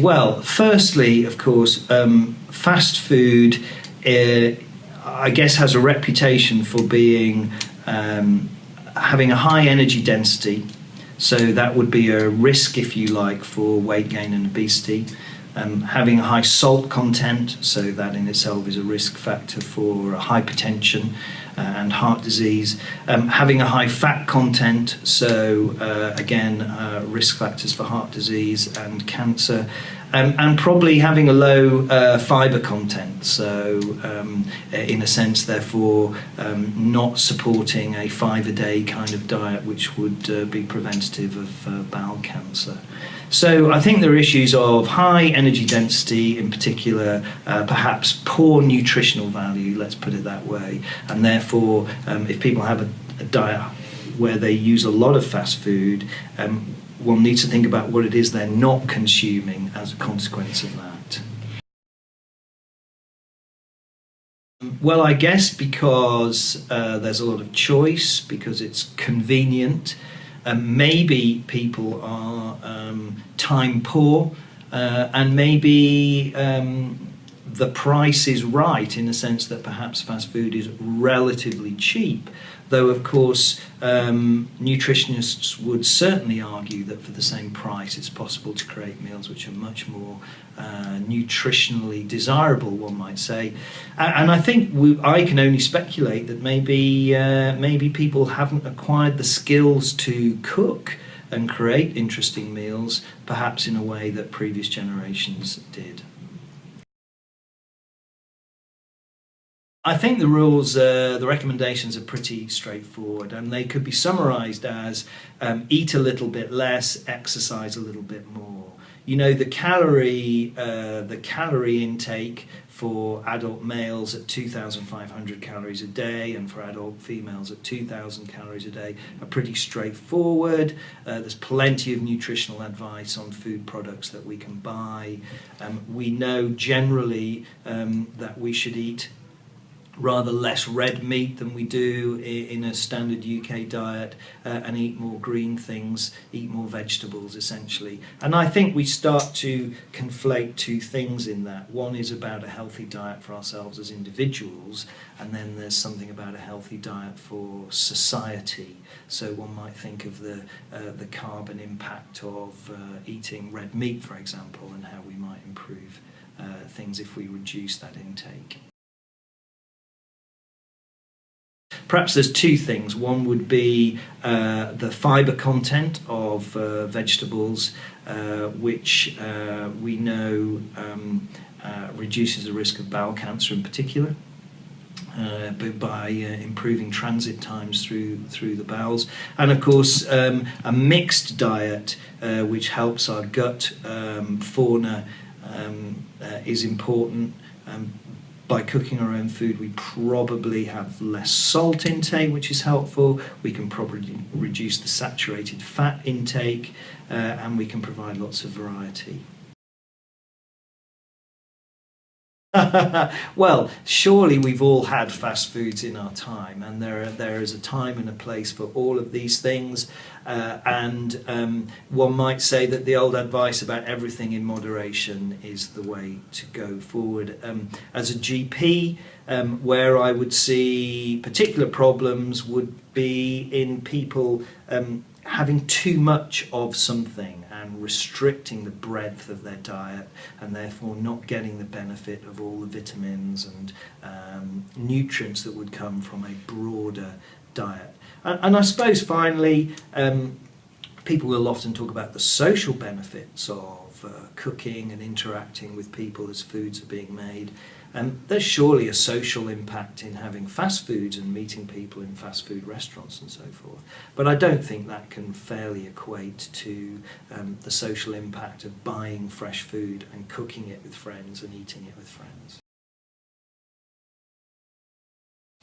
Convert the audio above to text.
Well, firstly, of course, fast food, I guess, has a reputation for being having a high energy density. So that would be a risk, if you like, for weight gain and obesity. Having a high salt content, so that in itself is a risk factor for hypertension and heart disease. Having a high fat content, so again, risk factors for heart disease and cancer. And probably having a low fibre content, so in a sense, therefore, not supporting a 5-a-day kind of diet, which would be preventative of bowel cancer. So I think there are issues of high energy density in particular, perhaps poor nutritional value, let's put it that way, and therefore if people have a diet where they use a lot of fast food, one needs to think about what it is they're not consuming as a consequence of that. Well, I guess because there's a lot of choice, because it's convenient, maybe people are time poor, and maybe the price is right in the sense that perhaps fast food is relatively cheap, though of course nutritionists would certainly argue that for the same price it's possible to create meals which are much more nutritionally desirable, one might say. And I think I can only speculate that maybe people haven't acquired the skills to cook and create interesting meals, perhaps in a way that previous generations did. I think the rules, the recommendations are pretty straightforward, and they could be summarised as eat a little bit less, exercise a little bit more. You know, the calorie intake for adult males at 2,500 calories a day and for adult females at 2,000 calories a day are pretty straightforward. There's plenty of nutritional advice on food products that we can buy. We know generally that we should eat rather less red meat than we do in a standard UK diet, and eat more green things, eat more vegetables essentially. And I think we start to conflate two things in that. One is about a healthy diet for ourselves as individuals, and then there's something about a healthy diet for society. So one might think of the carbon impact of eating red meat, for example, and how we might improve things if we reduce that intake. Perhaps there's two things. One would be the fibre content of vegetables, which we know reduces the risk of bowel cancer in particular, but by improving transit times through the bowels. And of course a mixed diet which helps our gut fauna is important. By cooking our own food, we probably have less salt intake, which is helpful. We can probably reduce the saturated fat intake, and we can provide lots of variety. Well, surely we've all had fast foods in our time, and there is a time and a place for all of these things, and one might say that the old advice about everything in moderation is the way to go forward. As a GP, where I would see particular problems would be in people having too much of something and restricting the breadth of their diet, and therefore not getting the benefit of all the vitamins and nutrients that would come from a broader diet. And I suppose finally, people will often talk about the social benefits of cooking and interacting with people as foods are being made. There's surely a social impact in having fast foods and meeting people in fast food restaurants and so forth. But I don't think that can fairly equate to the social impact of buying fresh food and cooking it with friends and eating it with friends.